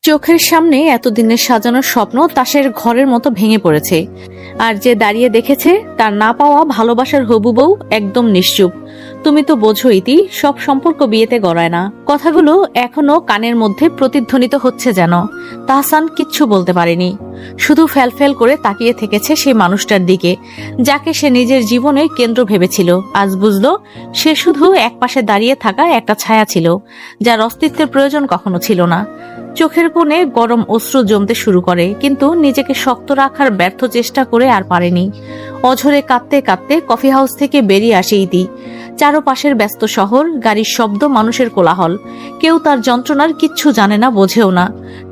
চোখের সামনে এতদিনের সাজানো স্বপ্ন তাসের ঘরের মতো ভেঙে পড়েছে। আর যে দাঁড়িয়ে দেখেছে তার না পাওয়া ভালোবাসার হবু বউ একদম নিশ্চুপ। তুমি তো বোঝো ইতি, সব সম্পর্ক বিয়েতে গড়ায় না। কথাগুলো এখনো কানের মধ্যে প্রতিধ্বনিত হচ্ছে যেন। তাহসান কিচ্ছু বলতে পারেনি, শুধু ফ্যালফ্যাল করে তাকিয়ে থেকেছে সেই মানুষটার দিকে যাকে সে নিজের জীবনের কেন্দ্র ভেবেছিল। আজ বুঝলো সে শুধু একপাশে দাঁড়িয়ে থাকা একটা ছায়া ছিল, যার অস্তিত্বের প্রয়োজন কখনো ছিল না। চোখের কোণে গরম অশ্রু জমতে শুরু করে, কিন্তু নিজেকে শক্ত রাখার ব্যর্থ চেষ্টা করে আর পারেনি। অঝরে কাঁদতে কাঁদতে কফি হাউস থেকে বেরিয়ে আসে ইতি। চারপাশের ব্যস্ত শহর, গাড়ির শব্দ, মানুষের কোলাহল। কেউ তার যন্ত্রণার কিচ্ছু জানে না, বোঝেও না।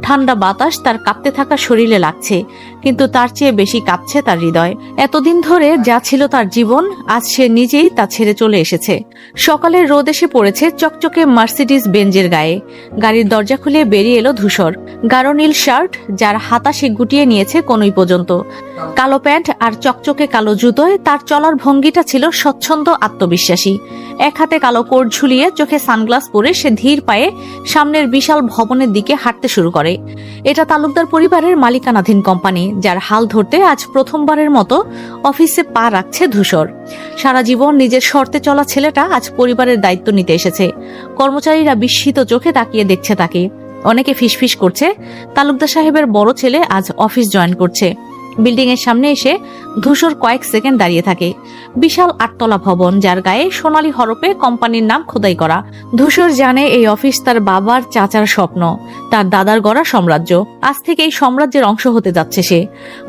ঠান্ডা বাতাস তার কাঁপতে থাকা শরীরে লাগছে, কিন্তু তার চেয়ে বেশি কাঁপছে তার হৃদয়। এতদিন ধরে যা ছিল তার জীবন, আজ সে নিজেই তা ছেড়ে চলে এসেছে। সকালের রোদ এসে পড়েছে চকচকে মার্সিডিজ বেঞ্জের গায়ে। গাড়ির দরজা খুলে বেরিয়ে এলো ধূসর। গাঢ় নীল শার্ট, যার হাতা সে গুটিয়ে নিয়েছে কনুই পর্যন্ত, কালো প্যান্ট আর চকচকে কালো জুতোয় তার চলার ভঙ্গিটা ছিল স্বচ্ছন্দ, আত্মবিশ্বাসী। এক হাতে কালো কোট ঝুলিয়ে, চোখে সানগ্লাস পরে সে ধীর পায়ে সামনের বিশাল ভবনের দিকে হাঁটতে শুরু করে। এটা তালুকদার পরিবারের মালিকানাধীন কোম্পানি, যার হাল ধরতে আজ প্রথমবারের মতো অফিসে পা রাখছে ধূসর। সারা জীবন নিজের শর্তে চলা ছেলেটা আজ পরিবারের দায়িত্ব নিতে এসেছে। কর্মচারীরা বিস্মিত চোখে তাকিয়ে দেখছে তাকে। অনেকে ফিসফিস করছে তালুকদার সাহেবের বড় ছেলে আজ অফিস জয়েন করছে। বিল্ডিং এর সামনে এসে ধূসর কয়েক সেকেন্ড দাঁড়িয়ে থাকে। বিশাল 8 তলা ভবন, যার গায়ে সোনালী হরপে কোম্পানির নাম খোদাই করা। ধূসর জানে এই অফিস তার বাবার চাচার স্বপ্ন, তার দাদার গড়া সাম্রাজ্য। আজ থেকে এই সাম্রাজ্যের অংশ হতে যাচ্ছে সে।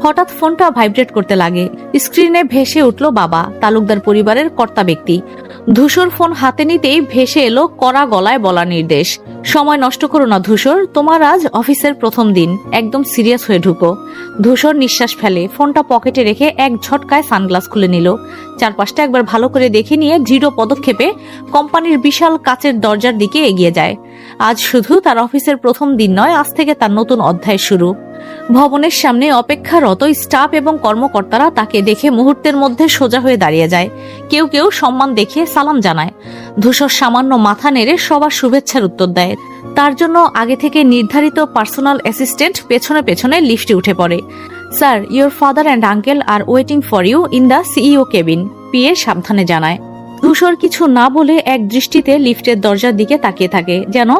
হঠাৎ ফোনটা ভাইব্রেট করতে লাগে। স্ক্রিনে ভেসে উঠল বাবা, তালুকদার পরিবারের কর্তা ব্যক্তি। ধূসর ফোন হাতে নিতেই ভেসে এলো কড়া গলায় বলা নির্দেশ, সময় নষ্ট করো না ধূসর, তোমার আজ অফিসের প্রথম দিন, একদম সিরিয়াস হয়ে ঢুকো। ধূসর নিঃশ্বাস ফেলে, ফোনটা পকেটে রেখে এক ঝটকায় সানগ্লাস খুলে নিল। চারপাশটা একবার ভালো করে দেখে নিয়ে দৃঢ় পদক্ষেপে কোম্পানির বিশাল কাচের দরজার দিকে এগিয়ে যায়। আজ শুধু তার অফিসের প্রথম দিন নয়, আজ থেকে তার নতুন অধ্যায় শুরু। ভবনের সামনে অপেক্ষারত স্টাফ এবং কর্মকর্তারা তাকে দেখে মুহূর্তের মধ্যে সোজা হয়ে দাঁড়িয়ে যায়। কেউ কেউ সম্মান দেখিয়ে সালাম জানায়। ধূসর সামান্য মাথা নেড়ে সবার শুভেচ্ছার উত্তর দেয়। তার জন্য আগে থেকে নির্ধারিত পার্সোনাল অ্যাসিস্ট্যান্ট পেছনে পেছনে লিফটে উঠে পড়ে। Sir, your father and uncle are waiting for you in the CEO cabin, PA সাবধানে জানায়। ধূসর কিছু না বলে এক দৃষ্টিতে লিফটের দরজার দিকে তাকিয়ে থাকে, যেন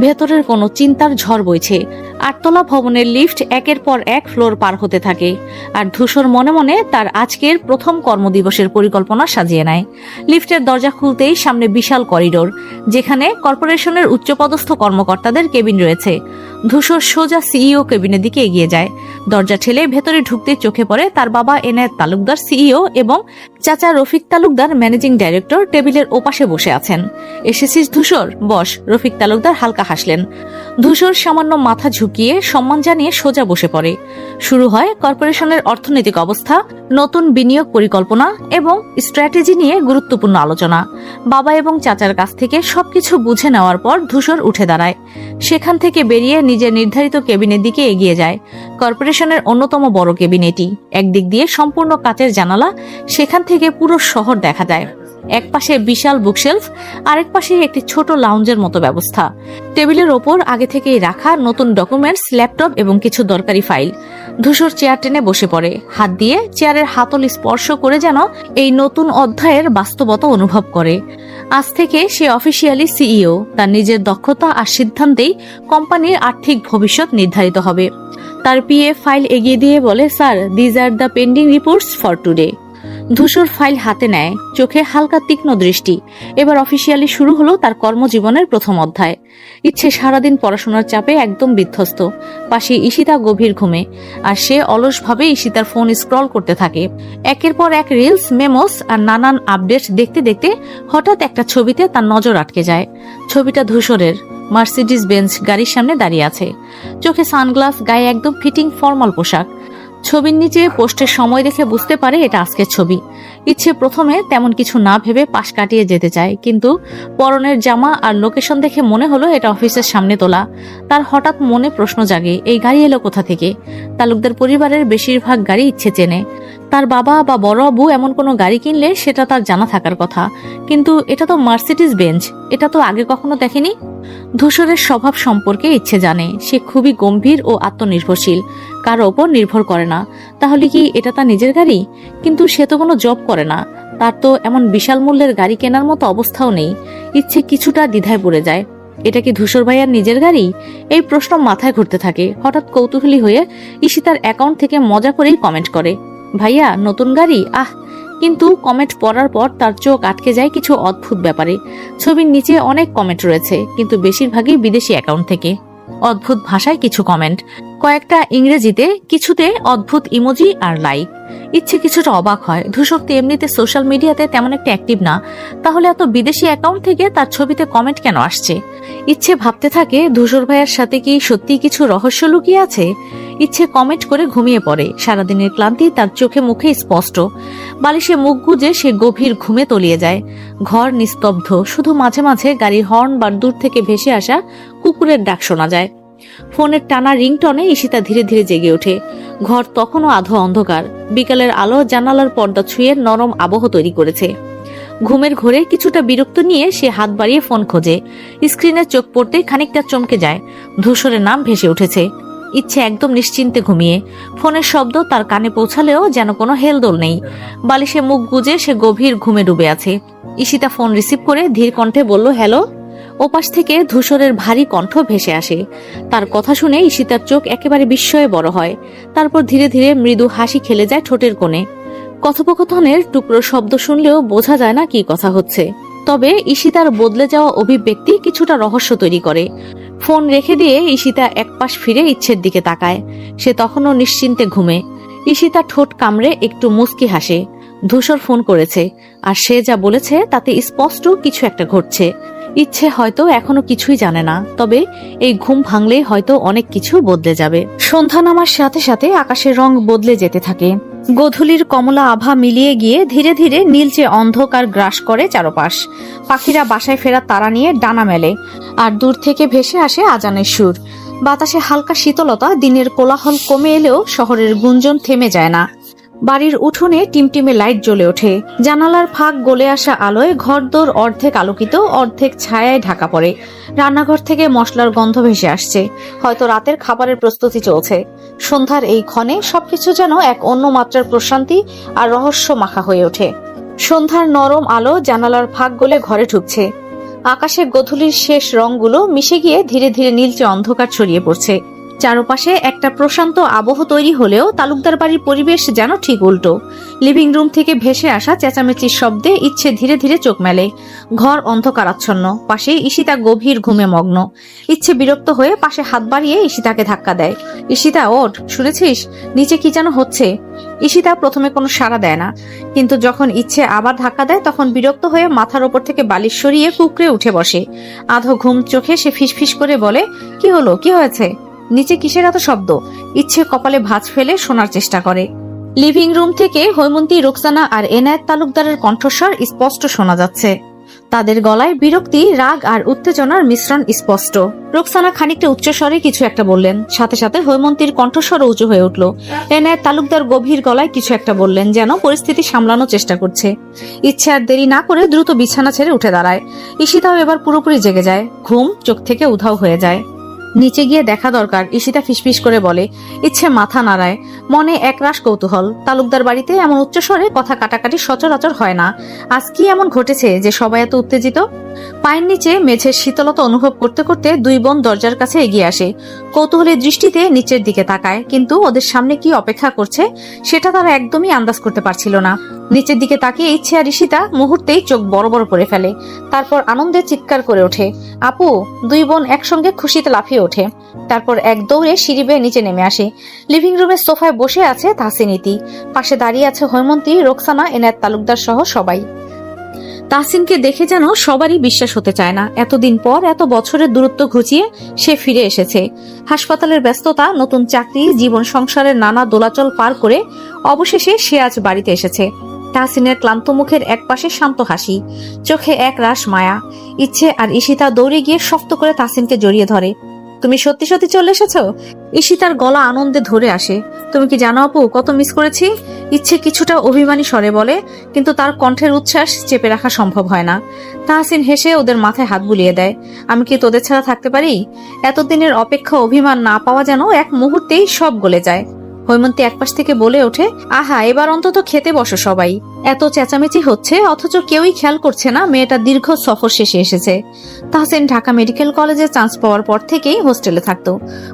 ভেতরের কোনো চিন্তার ঝড় বইছে। 8 তলা ভবনের লিফট একের পর এক ফ্লোর পার হতে থাকে, আর ধূসর মনে মনে তার আজকের প্রথম কর্মদিবসের পরিকল্পনা সাজিয়ে নেয়। লিফটের দরজা খুলতেই সামনে বিশাল করিডোর, যেখানে কর্পোরেশনের উচ্চপদস্থ কর্মকর্তাদের কেবিন রয়েছে। ধূসর সোজা সিইও কেবিনের দিকে এগিয়ে যায়। দরজা ঠেলে ভেতরে ঢুকতে চোখে পড়ে তার বাবা এনায়েত তালুকদার সিইও এবং চাচা রফিক তালুকদার ম্যানেজিং ডাইরেক্টর টেবিলের ওপাশে বসে আছেন। এসেছিস ধূসর, বস, রফিক তালুকদার হালকা হাসলেন। ধূসর সামান্য মাথা ঝুঁকিয়ে সম্মান জানিয়ে সোজা বসে পড়ে। শুরু হয় কর্পোরেশনের অর্থনৈতিক অবস্থা, নতুন বিনিয়োগ পরিকল্পনা এবং স্ট্র্যাটেজি নিয়ে গুরুত্বপূর্ণ আলোচনা। বাবা এবং চাচার কাছ থেকে সবকিছু বুঝে নেওয়ার পর ধূসর উঠে দাঁড়ায়। সেখান থেকে বেরিয়ে নিজের নির্ধারিত কেবিনের দিকে এগিয়ে যায়। কর্পোরেশনের অন্যতম বড় কেবিন এটি। একদিক দিয়ে সম্পূর্ণ কাচের জানালা, সেখান থেকে পুরো শহর দেখা যায়। এক পাশে বিশাল বুকশেলফ, আরেক পাশে একটি ছোট লাউঞ্জের মতো ব্যবস্থা। টেবিলের ওপর আগে থেকেই রাখা নতুন ডকুমেন্টস, ল্যাপটপ এবং কিছু দরকারি ফাইল। ধূসর চেয়ার টেনে বসে পড়ে, হাত দিয়ে চেয়ারের হাতল স্পর্শ করে যেন এই নতুন অধ্যায়ের বাস্তবতা অনুভব করে। আজ থেকে সে অফিসিয়ালি সিইও। তার নিজের দক্ষতা আর সিদ্ধান্তেই কোম্পানির আর্থিক ভবিষ্যৎ নির্ধারিত হবে। তার পিএ ফাইল এগিয়ে দিয়ে বলে, sir, these are the pending reports for today. ধূসর ফাইল হাতে নেয়, চোখে হালকা তীক্ষ্ণ দৃষ্টি। এবার অফিসিয়ালি শুরু হলো তার কর্মজীবনের প্রথম অধ্যায়। ইচ্ছে সারাদিন পড়াশোনার চাপে একদম বিধ্বস্ত। পাশে ঈশিতা গভীর ঘুমে, আর সে অলসভাবে ঈশিতার ফোন স্ক্রল করতে থাকে। একের পর এক রিলস, মেমোস আর নানান আপডেট দেখতে দেখতে হঠাৎ একটা ছবিতে তার নজর আটকে যায়। ছবিটা ধূসরের মার্সিডিজ বেঞ্জ গাড়ির সামনে দাঁড়িয়ে আছে, চোখে সানগ্লাস, গায়ে একদম ফিটিং ফর্মাল পোশাক। ছবির নিচে পোস্টের সময় দেখে বুঝতে পারে এটা আজকের ছবি। ইচ্ছে প্রথমে তেমন কিছু না ভেবে পাশ কাটিয়ে যেতে চায়, কিন্তু পরনের জামা আর লোকেশন দেখে মনে হলো এটা অফিসের সামনে তোলা। তার হঠাৎ মনে প্রশ্ন জাগে, এই গাড়ি এলো কোথা থেকে? তালুকদার পরিবারের বেশিরভাগ গাড়ি ইচ্ছে চেনে। তার বাবা বা বড় আবু এমন কোনো গাড়ি কিনলে সেটা তার জানা থাকার কথা, কিন্তু এটা তো মার্সিডিজ বেঞ্জ, এটা তো আগে কখনো দেখেনি। ধূসরের স্বভাব সম্পর্কে ইচ্ছে জানে, সে খুবই গম্ভীর ও আত্মনির্ভরশীল, কারো ওপর নির্ভর করে না। তাহলে কি এটা তার নিজের গাড়ি? কিন্তু সে তো কোনো জব করে না, তার তো এমন বিশাল মূল্যের গাড়ি কেনার মতো অবস্থাও নেই। ইচ্ছে কিছুটা দ্বিধায় পড়ে যায়। এটা কি ধূসর ভাইয়ার নিজের গাড়ি? এই প্রশ্ন মাথায় ঘুরতে থাকে। হঠাৎ কৌতূহলী হয়ে ঈশিতার অ্যাকাউন্ট থেকে মজা করেই কমেন্ট করে, ভাইয়া নতুন গাড়ি, আহ। কিন্তু কমেন্ট পড়ার পর তার চোখ আটকে যায় কিছু অদ্ভুত ব্যাপারে। ছবির নিচে অনেক কমেন্ট রয়েছে, কিন্তু বেশিরভাগই বিদেশি অ্যাকাউন্ট থেকে। অদ্ভুত ভাষায় কিছু কমেন্ট, কয়েকটা ইংরেজিতে, কিছুতে অদ্ভুত ইমোজি আর লাইক। ইচ্ছে কিছুটা অবাক হয়, ধূসর তো এমনিতে সোশ্যাল মিডিয়াতে তেমন একটা অ্যাক্টিভ না, তাহলে এত বিদেশি অ্যাকাউন্ট থেকে তার ছবিতে কমেন্ট কেন আসছে? ইচ্ছে ভাবতে থাকে ধূসর ভাইয়ের সাথে কি সত্যি কিছু রহস্য লুকিয়ে আছে। ইচ্ছে কমেন্ট করে ঘুমিয়ে পড়ে। সারাদিনের ক্লান্তি তার চোখে মুখে স্পষ্ট। বালিশে মুখ গুজে সে গভীর ঘুমে তলিয়ে যায়। ঘর নিস্তব্ধ, শুধু মাঝে মাঝে গাড়ির হর্ন বা দূর থেকে ভেসে আসা কুকুরের ডাক শোনা যায়। ফোনের টানা রিংটনে ঈশিতা ধীরে ধীরে জেগে ওঠে। ঘর তখনও আধো অন্ধকার। বিকালের আলো জানালার পর্দা ছুঁয়ে নরম আবহ তৈরি করেছে। ঘুমের ঘোরে কিছুটা বিরক্ত নিয়ে সে হাত বাড়িয়ে ফোন খোঁজে। স্ক্রিনে চোখ পড়তেই খানিকটা চমকে যায়। ধূসরের নাম ভেসে উঠেছে। ইচ্ছে একদম নিশ্চিন্তে ঘুমিয়ে। ফোনের শব্দ তার কানে পৌঁছালেও যেন কোনো হেলদোল নেই। বালিশে মুখ গুজে সে গভীর ঘুমে ডুবে আছে। ঈশিতা ফোন রিসিভ করে ধীর কণ্ঠে বলল, হ্যালো। ওপাশ থেকে ধূসরের ভারী কণ্ঠ ভেসে আসে। তার কথা শুনে ঈশিতার চোখ একেবারে বিস্ময়ে বড় হয়। তারপর ধীরে ধীরে মৃদু হাসি খেলে যায় ঠোঁটের কোণে। কথোপকথনের টুকরো শব্দ শুনলেও বোঝা যায় না কি কথা হচ্ছে। তবে ঈশিতার বদলে যাওয়া অভিব্যক্তি কিছুটা রহস্য তৈরি করে। ফোন রেখে দিয়ে ঈশিতা একপাশ ফিরে ইচ্ছের দিকে তাকায়। সে তখনও নিশ্চিন্তে ঘুমে। ঈশিতা ঠোঁট কামড়ে একটু মুচকি হাসে। ধূসর ফোন করেছে, আর সে যা বলেছে তাতে স্পষ্ট কিছু একটা ঘটছে। ইচ্ছে হয়তো এখনো কিছুই জানে না, তবে এই ঘুম ভাঙলেই হয়তো অনেক কিছু বদলে যাবে। সন্ধ্যা নামার সাথে সাথে আকাশের রং বদলে যেতে থাকে। গোধূলির কমলা আভা মিলিয়ে গিয়ে ধীরে ধীরে নীলচে অন্ধকার গ্রাস করে চারপাশ। পাখিরা বাসায় ফেরার তাড়া নিয়ে ডানা মেলে, আর দূর থেকে ভেসে আসে আজানের সুর। বাতাসে হালকা শীতলতা। দিনের কোলাহল কমে এলেও শহরের গুঞ্জন থেমে যায় না। বাড়ির উঠোনে টিমটিমে লাইট জ্বলে ওঠে। জানালার ফাঁক গলে আসা আলোয় ঘরদোর অর্ধেক আলোকিত, অর্ধেক ছায়ায় ঢাকা পড়ে। রান্নাঘর থেকে মশলার গন্ধ ভেসে আসছে। হয়তো রাতের খাবারের প্রস্তুতি চলছে। সন্ধ্যার এই ক্ষণে সবকিছু যেন এক অন্য মাত্রার প্রশান্তি আর রহস্য মাখা হয়ে ওঠে। সন্ধ্যার নরম আলো জানালার ফাঁক গলে ঘরে ঢুকছে। আকাশে গোধূলির শেষ রংগুলো মিশে গিয়ে ধীরে ধীরে নীলচে অন্ধকার ছড়িয়ে পড়ছে। চারপাশে একটা প্রশান্ত আবহ তৈরি হলেও তালুকদার বাড়ির পরিবেশ যেন ঠিক উল্টো। লিভিং রুম থেকে ভেসে আসা চেঁচামেচির শব্দে ইচ্ছে ধীরে ধীরে চোখ মেলে। ঘর অন্ধকারাচ্ছন্ন। পাশে ঈশিতা গভীর ঘুমে মগ্ন। ইচ্ছে বিরক্ত হয়ে পাশে হাত বাড়িয়ে ঈশিতাকে ধাক্কা দেয়। ঈশিতা, ওঠ, শুনেছিস নিচে কি যেন হচ্ছে? ঈশিতা প্রথমে কোনো সাড়া দেয় না, কিন্তু যখন ইচ্ছে আবার ধাক্কা দেয় তখন বিরক্ত হয়ে মাথার ওপর থেকে বালিশ সরিয়ে কুঁকড়ে উঠে বসে। আধো ঘুম চোখে সে ফিসফিস করে বলে, কি হলো, কি হয়েছে? নিচে কিসের এত শব্দ? ইচ্ছে কপালে ভাঁজ ফেলে শোনার চেষ্টা করে। লিভিং রুম থেকে হৈমন্তী, রোকসানা আর এনায়েত তালুকদারের কণ্ঠস্বর স্পষ্ট শোনা যাচ্ছে। তাদের গলায় বিরক্তি, রাগ আর উত্তেজনার মিশ্রণ স্পষ্ট। রোকসানা খানিকটা উচ্চস্বরে কিছু একটা বললেন, সাথে সাথে হৈমন্তীর কণ্ঠস্বর উঁচু হয়ে উঠল। এনায়েত তালুকদার গভীর গলায় কিছু একটা বললেন, যেন পরিস্থিতি সামলানোর চেষ্টা করছে। ইচ্ছে আর দেরি না করে দ্রুত বিছানা ছেড়ে উঠে দাঁড়ায়। ঈশিতাও এবার পুরোপুরি জেগে যায়। ঘুম চোখ থেকে উধাও হয়ে যায়। নিচে গিয়ে দেখা দরকার, ঈশিতা ফিসফিস করে বলে। ইচ্ছে মাথা নাড়ায়। মনে একরাশ কৌতূহল। তালুকদার বাড়িতে এমন উচ্চস্বরে কথা কাটাকাটি সচরাচর হয় না। আজ কি এমন ঘটেছে যে সবাই এত উত্তেজিত? পায়ের নিচে মেঝের শীতলতা অনুভব করতে করতে দুই বোন দরজার কাছে এগিয়ে আসে। কৌতূহলের দৃষ্টিতে নিচের দিকে তাকায়, কিন্তু ওদের সামনে কি অপেক্ষা করছে সেটা তারা একদমই আন্দাজ করতে পারছিল না। নিচের দিকে তাকিয়ে ইচ্ছে আর ঈশিতা মুহূর্তেই চোখ বড় বড় করে ফেলে। তারপর আনন্দে চিৎকার করে ওঠে, আপু! দুই বোন একসঙ্গে খুশিতে লাফিয়ে ওঠে। তারপর এক দৌড়ে সিঁড়ি বেয়ে নিচে নেমে আসে। লিভিং রুমের সোফায় বসে আছে তাহসিন ইতি। পাশে দাঁড়িয়ে আছে হৈমন্তী, রোকসানা, এনায়েত তালুকদার সহ সবাই। তাহসিনকে দেখে যেন সবারই বিশ্বাস হতে চায় না। এতদিন পর, এত বছরের দূরত্ব ঘুচিয়ে সে ফিরে এসেছে। হাসপাতালের ব্যস্ততা, নতুন চাকরি, জীবন সংসারের নানা দোলাচল পার করে অবশেষে সে আজ বাড়িতে এসেছে। তাহসিনের ক্লান্ত মুখের একপাশে শান্ত হাসি, চোখে এক রাশ মায়া। ইচ্ছে আর ঈশিতা দৌড়ে গিয়ে শক্ত করে তাহসিনকে জড়িয়ে ধরে। তুমি সত্যি সত্যি চলে এসেছো? ঈশিতার গলা আনন্দে ধরে আসে। তুমি কি জানো আপু, কত মিস করেছি? ইচ্ছে কিছুটা অভিমানী স্বরে বলে, কিন্তু তার কণ্ঠের উচ্ছ্বাস চেপে রাখা সম্ভব হয় না। তাহসিন হেসে ওদের মাথায় হাত বুলিয়ে দেয়। আমি কি তোদের ছাড়া থাকতে পারি? এতদিনের অপেক্ষা, অভিমান না পাওয়া যেন এক মুহূর্তেই সব গলে যায়। হৈমন্তী একপাশ থেকে বলে ওঠে, আহা, এবার অন্তত খেতে বসো সবাই। এত চেঁচামেচি হচ্ছে অথচ কেউই খেয়াল করছে না মেয়েটা দীর্ঘ সফর শেষে এসেছে। তাহসিন ঢাকা মেডিকেল কলেজে চান্স পাওয়ার পর থেকেই হোস্টেলে থাকতো।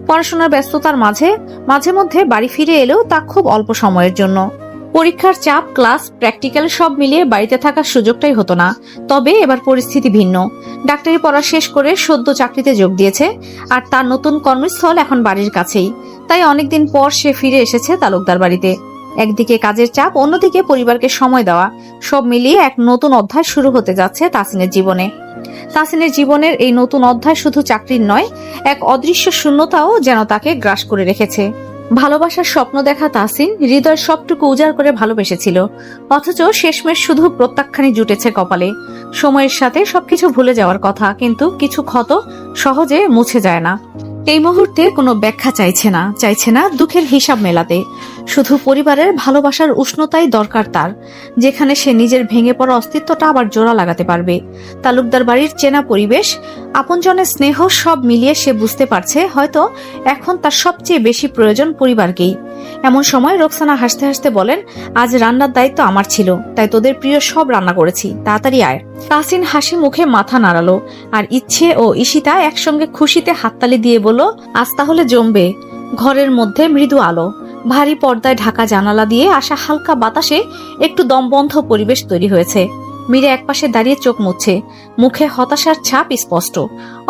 পড়াশোনার ব্যস্ততার মাঝে মাঝে মধ্যে বাড়ি ফিরে এলেও তা খুব অল্প সময়ের জন্য। পরীক্ষার চাপ, ক্লাস, প্র্যাকটিক্যাল সব মিলিয়ে বাড়িতে থাকার সুযোগটাই হতো না। তবে এবার পরিস্থিতি ভিন্ন। ডাক্তারি পড়া শেষ করে সদ্য চাকরিতে যোগ দিয়েছে, আর তার নতুন কর্মস্থল এখন বাড়ির কাছেই। তাই অনেকদিন পর সে ফিরে এসেছে তালুকদার বাড়িতে। একদিকে কাজের চাপ, অন্যদিকে পরিবারকে সময় দেওয়া, সব মিলিয়ে এক নতুন অধ্যায় শুরু হতে যাচ্ছে তাহসিনের জীবনে। তাহসিনের জীবনের এই নতুন অধ্যায় শুধু চাকরির নয়, এক অদৃশ্য শূন্যতাও যেন তাকে গ্রাস করে রেখেছে। ভালোবাসার স্বপ্ন দেখা তাহসিন হৃদয়ের সবটুকু উজাড় করে ভালোবেসেছিল, অথচ শেষমেশ শুধু প্রত্যাখ্যানই জুটেছে কপালে। সময়ের সাথে সবকিছু ভুলে যাওয়ার কথা, কিন্তু কিছু ক্ষত সহজে মুছে যায় না। এই মুহূর্তে কোনো ব্যাখ্যা চাইছে না দুঃখের হিসাব মেলাতে। শুধু পরিবারের ভালোবাসার উষ্ণতাই দরকার তার, যেখানে সে নিজের ভেঙে পড়া অস্তিত্বটা আবার জোড়া লাগাতে পারবে। তালুকদার বাড়ির চেনা পরিবেশ, আপনজনের স্নেহ সব মিলিয়ে সে বুঝতে পারছে হয়তো এখন তার সবচেয়ে বেশি প্রয়োজন পরিবারকেই। এমন সময় রোকসানা হাসতে হাসতে বলেন, আজ রান্নার দায়িত্ব আমার ছিল, তাই তোদের প্রিয় সব রান্না করেছি, তাড়াতাড়ি আয়। তাহসিন হাসি মুখে মাথা নাড়ালো, আর ইচ্ছে ও ঈশিতা একসঙ্গে খুশিতে হাততালি দিয়ে বলল, আজ তাহলে জমবে। ঘরের মধ্যে মৃদু আলো, ভারী পর্দায় ঢাকা জানালা দিয়ে আসা হালকা বাতাসে একটু দমবন্ধ পরিবেশ তৈরি হয়েছে। মীরা একপাশে দাঁড়িয়ে চোখ মুছছে, মুখে হতাশার ছাপ স্পষ্ট।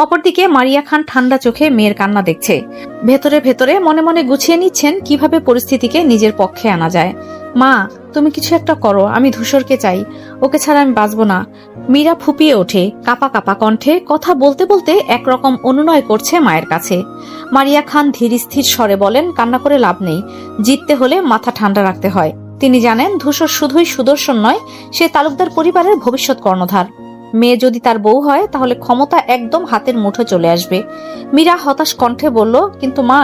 অপরদিকে মারিয়া খান ঠান্ডা চোখে মেয়ের কান্না দেখছে। ভেতরে ভেতরে মনে মনে গুছিয়ে নিচ্ছেন কিভাবে পরিস্থিতিকে নিজের পক্ষে আনা যায়। মা, তুমি কিছু একটা করো, আমি ধূসরকে চাই, ওকে ছাড়া আমি বাঁচবো না। মীরা ফুপিয়ে ওঠে, কাপা কাপা কণ্ঠে কথা বলতে বলতে একরকম অনুনয় করছে মায়ের কাছে। মারিয়া খান ধীর স্থির স্বরে বলেন, কান্না করে লাভ নেই, জিততে হলে মাথা ঠান্ডা রাখতে হয়। তিনি জানেন ধূসর শুধুই সুদর্শন নয়, সে তালুকদার পরিবারের ভবিষ্যৎ কর্ণধার। মেয়ে যদি তার বউ হয় তাহলে ক্ষমতা একদম হাতের মুঠো চলে আসবে। মীরা হতাশ কণ্ঠে বলল, কিন্তু মা,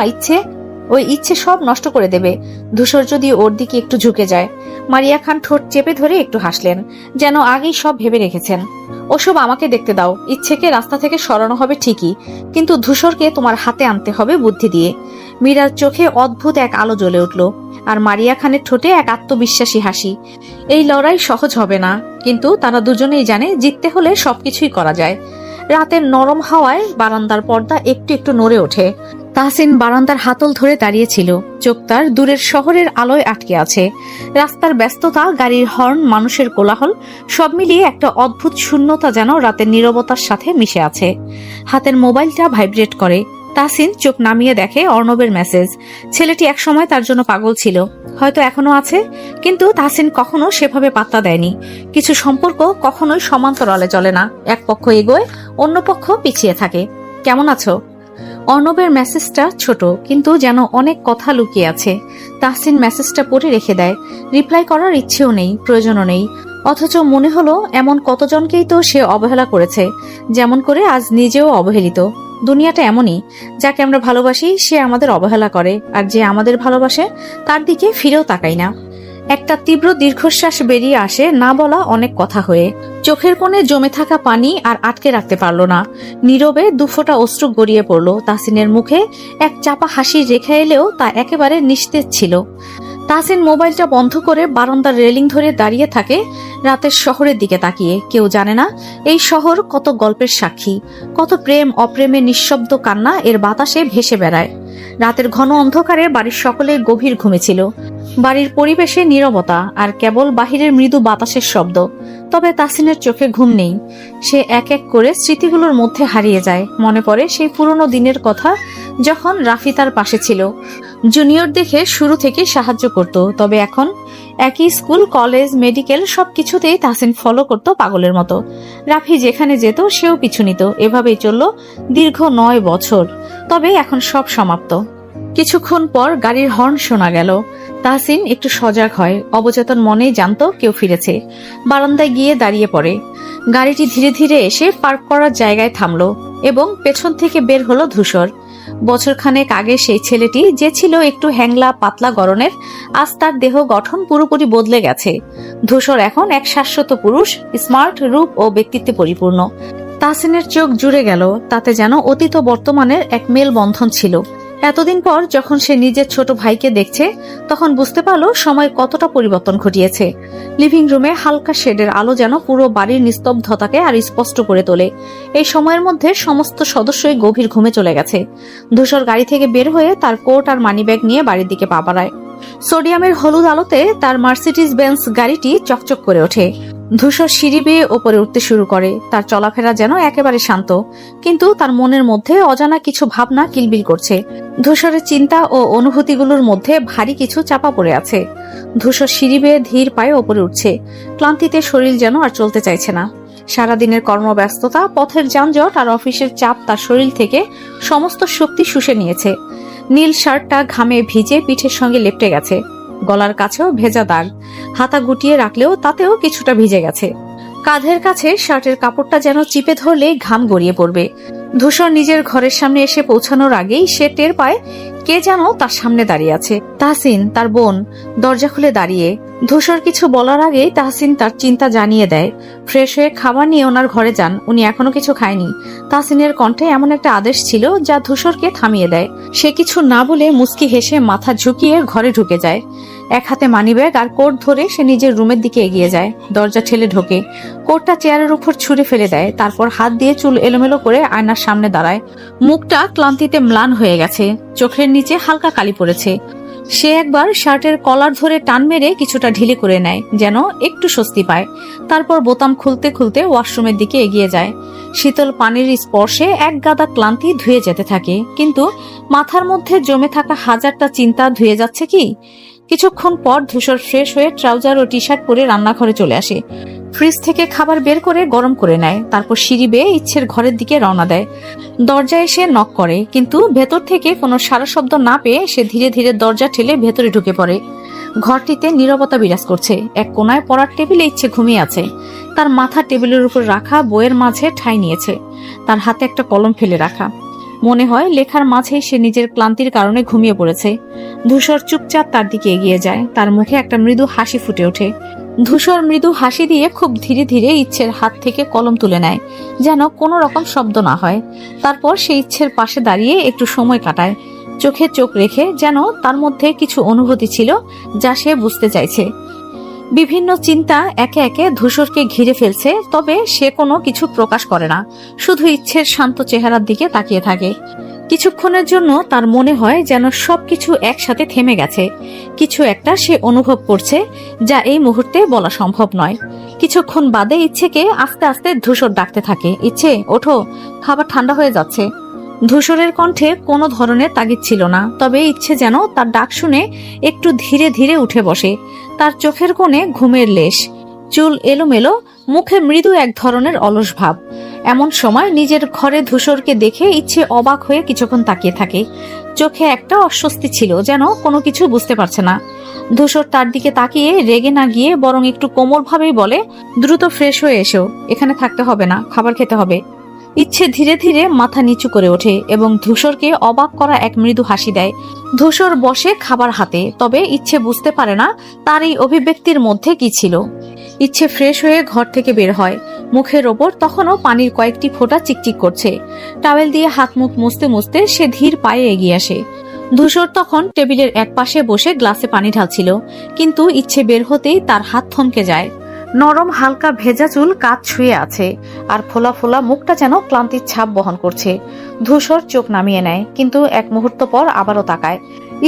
ওই ইচ্ছে সব নষ্ট করে দেবে। ধূসর যদি ওর দিকে একটু ঝুঁকে যায়। মারিয়া খান ঠোঁট চেপে ধরে একটু হাসলেন, যেন আগেই সব ভেবে রেখেছেন। ওসব আমাকে দেখতে দাও, ইচ্ছেকে রাস্তা থেকে সরানো হবে ঠিকই, কিন্তু ধূসরকে তোমার হাতে আনতে হবে বুদ্ধি দিয়ে। মীরার চোখে অদ্ভুত এক আলো জ্বলে উঠল, আর মারিয়া খানের ঠোঁটে এক আত্মবিশ্বাসী হাসি। এই লড়াই সহজ হবে না, কিন্তু তারা দুজনেই জানে জিততে হলে সবকিছুই করা যায়। রাতের নরম হাওয়ায় বারান্দার পর্দা একটু একটু নড়ে ওঠে। তাহসিন বারান্দার হাতল ধরে দাঁড়িয়েছিল, চোখ তার দূরের শহরের আলোয় আটকে আছে। রাস্তার ব্যস্ততা, গাড়ির হর্ন, মানুষের কোলাহল সব মিলিয়ে একটা অদ্ভুত শূন্যতা যেন রাতের নীরবতার সাথে মিশে আছে। হাতের মোবাইলটা ভাইব্রেট করে। তাহসিন চোখ নামিয়ে দেখে অর্ণবের মেসেজ। ছেলেটি একসময় তার জন্য পাগল ছিল, হয়তো এখনো আছে, কিন্তু তাহসিন কখনো সেভাবে পাত্তা দেয়নি। কিছু সম্পর্ক কখনোই সমান্তরালে চলে না, এক পক্ষ এগোয়, অন্য পক্ষ পিছিয়ে থাকে। কেমন আছো? অর্ণবের মেসেজটা ছোট, কিন্তু যেন অনেক কথা লুকিয়ে আছে। তাহসিন মেসেজটা পড়ে রেখে দেয়। রিপ্লাই করার ইচ্ছেও নেই, প্রয়োজনও নেই। অথচ মনে হলো এমন কতজনকেই তো সে অবহেলা করেছে, যেমন করে আজ নিজেও অবহেলিত। দুনিয়াটা এমনই, যাকে আমরা ভালোবাসি সে আমাদের অবহেলা করে, আর যে আমাদের ভালোবাসে তার দিকে ফিরেও তাকাই না। একটা তীব্র দীর্ঘশ্বাস বেরিয়ে আসে না বলা অনেক কথা হয়ে। চোখের কোণে জমে থাকা পানি আর আটকে রাখতে পারল না। নীরবে দুফোঁটা অশ্রু গড়িয়ে পড়ল। তাহসিনের মুখে এক চাপা হাসির রেখা এলেও তা একেবারে নিস্তেজ ছিল। তাহসিন মোবাইলটা বন্ধ করে বারান্দার রেলিং ধরে দাঁড়িয়ে থাকে, রাতের শহরের দিকে তাকিয়ে। কেউ জানে না এই শহর কত গল্পের সাক্ষী, কত প্রেম অপ্রেমে নিঃশব্দ কান্না এর বাতাসে ভেসে বেড়ায়। রাতের ঘন অন্ধকারে বাড়ির সকলে গভীর ঘুমেছিল। বাড়ির পরিবেশে নীরবতা, আর কেবল বাহিরের মৃদু বাতাসের শব্দ। তবে তাহসিনের চোখে ঘুম নেই। সে এক এক করে স্মৃতিগুলোর মধ্যে হারিয়ে যায়। মনে পড়ে সেই পুরনো দিনের কথা, যখন রাফি তার পাশে ছিল, জুনিয়র দেখে শুরু থেকে সাহায্য করত। তবে এখন একই স্কুল, কলেজ, মেডিকেল সবকিছুতেই তাহসিন ফলো করত পাগলের মতো। রাফি যেখানে যেত সেও পিছু নিত। এভাবেই চলল দীর্ঘ 9 বছর। তবে এখন সব সমাপ্ত। কিছুক্ষণ পর গাড়ির হর্ন শোনা গেল। তাহসিন একটু সজাগ হয়, অবচেতন মনেই জানত কেউ ফিরেছে। বারান্দায় গিয়ে দাঁড়িয়ে পড়ে। গাড়িটি ধীরে ধীরে এসে পার্ক করার জায়গায় থামলো এবং পেছন থেকে বের হলো ধূসর। বছরখানেক আগে সেই ছেলেটি যে ছিল একটু হ্যাংলা পাতলা গড়নের, আজ তার দেহ গঠন পুরোপুরি বদলে গেছে। ধূসর এখন এক শাশ্বত পুরুষ, স্মার্ট, রূপ ও ব্যক্তিত্বে পরিপূর্ণ। তাহসিনের চোখ জুড়ে গেল, তাতে যেন অতীত ও বর্তমানের এক মেলবন্ধন ছিল। এতদিন পর যখন সে নিজের ছোট ভাইকে দেখছে, তখন বুঝতে পারল সময় কতটা পরিবর্তন ঘটিয়েছে। লিভিং রুমে হালকা শেডের আলো যেন পুরো বাড়ির নিস্তব্ধতাকে আর স্পষ্ট করে তোলে। এই সময়ের মধ্যে সমস্ত সদস্যই গভীর ঘুমে চলে গেছে। ধূসর গাড়ি থেকে বের হয়ে তার কোট আর মানিব্যাগ নিয়ে বাড়ির দিকে পা বাড়ায়। সোডিয়ামের হলুদ আলোতে তার মার্সিডিজ বেঞ্জ গাড়িটি চকচক করে ওঠে। ধূসর সিঁড়ি বেয়ে ওপরে উঠতে শুরু করে। তার চলাফেরা যেন একেবারে শান্ত, কিন্তু তার মনের মধ্যে অজানা কিছু ভাবনা কিলবিল করছে। ধূসরের চিন্তা ও অনুভূতিগুলোর মধ্যে ভারী কিছু চাপা পড়ে আছে। ধূসর সিঁড়ি বেয়ে ধীর পায়ে ওপরে উঠছে। ক্লান্তিতে শরীর যেন আর চলতে চাইছে না। সারাদিনের কর্মব্যস্ততা, পথের যানজট আর অফিসের চাপ তার শরীর থেকে সমস্ত শক্তি শুষে নিয়েছে। নীল শার্টটা ঘামে ভিজে পিঠের সঙ্গে লেপ্টে গেছে। গলার কাছেও ভেজা দাগ, হাতা গুটিয়ে রাখলেও তাতেও কিছুটা ভিজে গেছে। কাঁধের কাছে শার্টের কাপড়টা যেন চিপে ধরলেই ঘাম গড়িয়ে পড়বে। ধূসর নিজের ঘরের সামনে এসে পৌঁছানোর আগেই সে টের পায় কে যেন তার সামনে দাঁড়িয়ে আছে। তাহসিন, তার বোন, দরজা খুলে দাঁড়িয়ে। ধূসর কিছু বলার আগেই তাহসিন তার চিন্তা জানিয়ে দেয়। ফ্রেশ হয়ে খাবার নিয়ে ওনার ঘরে যান, উনি এখনো কিছু খায়নি। তাহসিনের কণ্ঠে এমন একটা আদেশ ছিল যা ধূসরকে থামিয়ে দেয়। সে কিছু না বলে মুচকি হেসে মাথা ঝুঁকিয়ে ঘরে ঢুকে যায়। এক হাতে মানিব্যাগ আর কোট ধরে সে নিজের রুমের দিকে এগিয়ে যায়। দরজা ঠেলে ঢোকে, কোটটা চেয়ারের উপর ছুঁড়ে ফেলে দেয়। তারপর হাত দিয়ে চুল এলোমেলো করে আয়নার সামনে দাঁড়ায়। মুখটা ক্লান্তিতে ম্লান হয়ে গেছে, চোখের নিচে হালকা কালি পড়েছে। সে একবার শার্টের কলার ধরে টান মেরে কিছুটা ঢিলে করে নেয়, যেন একটু স্বস্তি পায়। তারপর বোতাম খুলতে খুলতে ওয়াশরুমের দিকে এগিয়ে যায়। শীতল পানির স্পর্শে এক গাদা ক্লান্তি ধুয়ে যেতে থাকে, কিন্তু মাথার মধ্যে জমে থাকা হাজারটা চিন্তা ধুয়ে যাচ্ছে কি? কিছুক্ষণ পর ধূসর ফ্রেশ হয়ে ট্রাউজার ও টি শার্ট পরে রান্নাঘরে চলে আসে। ফ্রিজ থেকে খাবার বের করে গরম করে নেয়। তারপর সিঁড়ি বেয়ে ইচ্ছের ঘরের দিকে রওনা দেয়। দরজায় এসে নক করে, কিন্তু ভেতর থেকে কোনো সারা শব্দ না পেয়ে সে ধীরে ধীরে দরজা ঠেলে ভেতরে ঢুকে পড়ে। ঘরটিতে নীরবতা বিরাজ করছে। এক কোনায় পড়ার টেবিলে ইচ্ছে ঘুমিয়ে আছে। তার মাথা টেবিলের উপর রাখা বইয়ের মাঝে ঠাঁই নিয়েছে। তার হাতে একটা কলম ফেলে রাখা। মনে হয় লেখার মাঝেই সে নিজের ক্লান্তির কারণে ঘুমিয়ে পড়েছে। ধূসর চুপচাপ তার দিকে এগিয়ে যায়। তার মুখে একটা মৃদু হাসি ফুটে ওঠে। ধূসর মৃদু হাসি দিয়ে খুব ধীরে ধীরে ইচ্ছের হাত থেকে কলম তুলে নেয়, যেন কোনো রকম শব্দ না হয়। তারপর সে ইচ্ছের পাশে দাঁড়িয়ে একটু সময় কাটায়, চোখে চোখ রেখে, যেন তার মধ্যে কিছু অনুভূতি ছিল যা সে বুঝতে চাইছে। বিভিন্ন চিন্তা একে একে ধূসরকে ঘিরে ফেলছে, তবে সে কোনো কিছু প্রকাশ করে না, শুধু ইচ্ছের শান্ত চেহারার দিকে তাকিয়ে থাকে। কিছুক্ষণের জন্য তার মনে হয় যেন সবকিছু একসাথে থেমে গেছে। কিছু একটা সে অনুভব করছে যা এই মুহূর্তে বলা সম্ভব নয়। কিছুক্ষণ বাদে ইচ্ছেকে আস্তে আস্তে ধূসর ডাকতে থাকে, ইচ্ছে ওঠো, খাবার ঠান্ডা হয়ে যাচ্ছে। ধূসরের কণ্ঠে কোনো ধরনের তাগিদ ছিল না, তবে ইচ্ছে যেন তার ডাক শুনে একটু ধীরে ধীরে উঠে বসে। তার চোখের কোণে ঘুমের লেশ, চুল এলোমেলো, মুখে মৃদু এক ধরনের অলস ভাব। এমন সময় নিজের ঘরে ধূসরকে দেখে ইচ্ছে অবাক হয়ে কিছুক্ষণ তাকিয়ে থাকে। চোখে একটা অস্বস্তি ছিল, যেন কোনো কিছু বুঝতে পারছে না। ধূসর তার দিকে তাকিয়ে রেগে না গিয়ে বরং একটু কোমল ভাবেই বলে, দ্রুত ফ্রেশ হয়ে এসো, এখানে থাকতে হবে না, খাবার খেতে হবে। ইচ্ছে ধীরে ধীরে মাথা নিচু করে ওঠে এবং ধূসরকে অবাক করা এক মৃদু হাসি দেয়। ধূসর বসে খাবার হাতে, তবে ইচ্ছে বুঝতে পারে না তার এই অভিব্যক্তির মধ্যে কি ছিল। ইচ্ছে ফ্রেশ হয়ে ঘর থেকে বের হয়। মুখের ওপর তখনও পানির কয়েকটি ফোঁটা চিকচিক করছে। টাওয়েল দিয়ে হাত মুখ মুছতে মুছতে সে ধীর পায়ে এগিয়ে আসে। ধূসর তখন টেবিলের এক পাশে বসে গ্লাসে পানি ঢালছিল, কিন্তু ইচ্ছে বের হতেই তার হাত থমকে যায়। নরম হালকা ভেজা চুল কাঁধ ছুঁয়ে আছে, আর ফোলা ফোলা মুখটা যেন ক্লান্তির ছাপ বহন করছে। ধূসর চোখ নামিয়ে নেয়, কিন্তু এক মুহূর্ত পর আবারও তাকায়।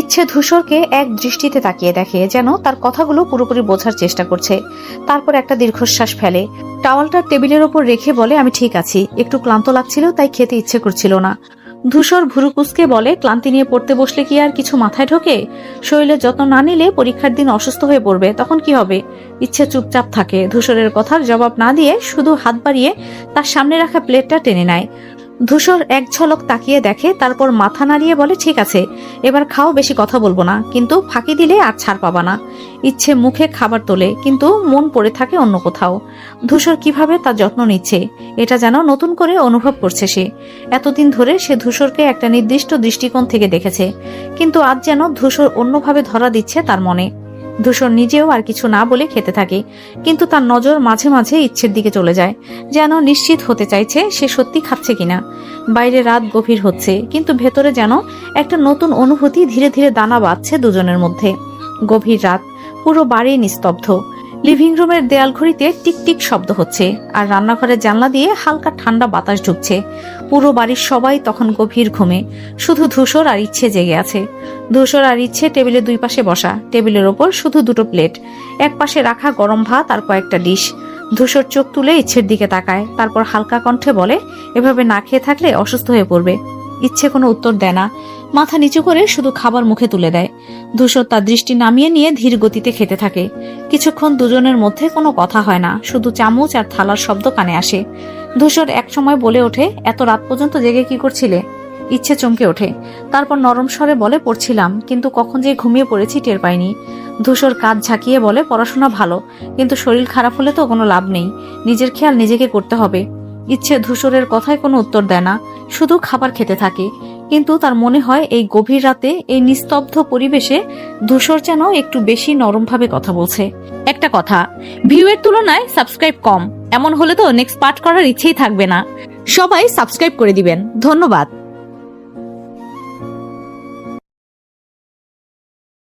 ইচ্ছে ধূসরকে এক দৃষ্টিতে তাকিয়ে দেখে, যেন তার কথাগুলো পুরোপুরি বোঝার চেষ্টা করছে। তারপর একটা দীর্ঘশ্বাস ফেলে, টাওয়ালটা টেবিলের ওপর রেখে বলে, আমি ঠিক আছি, একটু ক্লান্ত লাগছিল তাই খেতে ইচ্ছে করছিল না। ধূসর ভুরু কুঁচকে বলে, ক্লান্তি নিয়ে পড়তে বসলে কি আর কিছু মাথায় ঢোকে? শরীরের যত্ন না নিলে পরীক্ষার দিন অসুস্থ হয়ে পড়বে, তখন কি হবে? ইচ্ছে চুপচাপ থাকে। ধূসরের কথার জবাব না দিয়ে শুধু হাত বাড়িয়ে তার সামনে রাখা প্লেটটা টেনে নেয়। ধূসর এক ঝলক তাকিয়ে দেখে, তারপর মাথা নাড়িয়ে বলে, ঠিক আছে, এবার খাও, বেশি কথা বলবো না, কিন্তু ফাঁকি দিলে আর ছাড় পাবা না। ইচ্ছে মুখে খাবার তোলে, কিন্তু মন পড়ে থাকে অন্য কোথাও। ধূসর কিভাবে তার যত্ন নিচ্ছে এটা যেন নতুন করে অনুভব করছে সে। এতদিন ধরে সে ধূসরকে একটা নির্দিষ্ট দৃষ্টিকোণ থেকে দেখেছে, কিন্তু আজ যেন ধূসর অন্যভাবে ধরা দিচ্ছে তার মনে। ধূসর নিজেও আর কিছু না বলে খেতে থাকে, কিন্তু তার নজর মাঝে মাঝে ইচ্ছের দিকে চলে যায়, যেন নিশ্চিত হতে চাইছে সে সত্যি খাচ্ছে কিনা। বাইরে রাত গভীর হচ্ছে, কিন্তু ভেতরে যেন একটা নতুন অনুভূতি ধীরে ধীরে দানা বাঁধছে দুজনের মধ্যে। গভীর রাত, পুরো বাড়ি নিস্তব্ধ। লিভিং রুমের দেয়াল ঘড়িতে টিকটিক শব্দ হচ্ছে, আর রান্নাঘরের জানলা দিয়ে হালকা ঠান্ডা বাতাস ঢুকছে। পুরো বাড়ির সবাই তখন গভীর ঘুমে, শুধু ধূসর আর ইচ্ছে জেগে আছে। ধূসর আর ইচ্ছে টেবিলের দুই পাশে বসা, টেবিলের ওপর শুধু দুটো প্লেট, এক পাশে রাখা গরম ভাত আর কয়েকটা ডিশ। ধূসর চোখ তুলে ইচ্ছের দিকে তাকায়, তারপর হালকা কণ্ঠে বলে, এভাবে না খেয়ে থাকলে অসুস্থ হয়ে পড়বে। ইচ্ছে কোনো উত্তর দেয় না, মাথা নিচু করে শুধু খাবার মুখে তুলে দেয়। ধূসর তার দৃষ্টি নামিয়ে নিয়ে ধীর গতিতে খেতে থাকে। কিছুক্ষণ দুজনের মধ্যে কোনো কথা হয় না, শুধু চামচ আর থালার শব্দ কানে আসে। ধূসর এক সময় বলে ওঠে, এত রাত পর্যন্ত জেগে কি করছিলে? ইচ্ছে চমকে ওঠে, তারপর নরম স্বরে বলে, পড়ছিলাম, কিন্তু কখন যে ঘুমিয়ে পড়েছি টের পাইনি। ধূসর কাঁধ ঝাঁকিয়ে বলে, পড়াশোনা ভালো, কিন্তু শরীর খারাপ হলে তো কোনো লাভ নেই, নিজের খেয়াল নিজেকে করতে হবে। ইচ্ছে ধূসরের কথায় কোনো উত্তর দেয় না, শুধু খাবার খেতে থাকে। কিন্তু তার মনে হয় এই গভীর রাতে, এই নিস্তব্ধ পরিবেশে ধূসর যেন একটু বেশি নরমভাবে কথা বলছে। একটা কথা, ভিউয়ের তুলনায় সাবস্ক্রাইব কম, এমন হলে তো নেক্সট পার্ট করার ইচ্ছেই থাকবে না। সবাই সাবস্ক্রাইব করে দিবেন, ধন্যবাদ।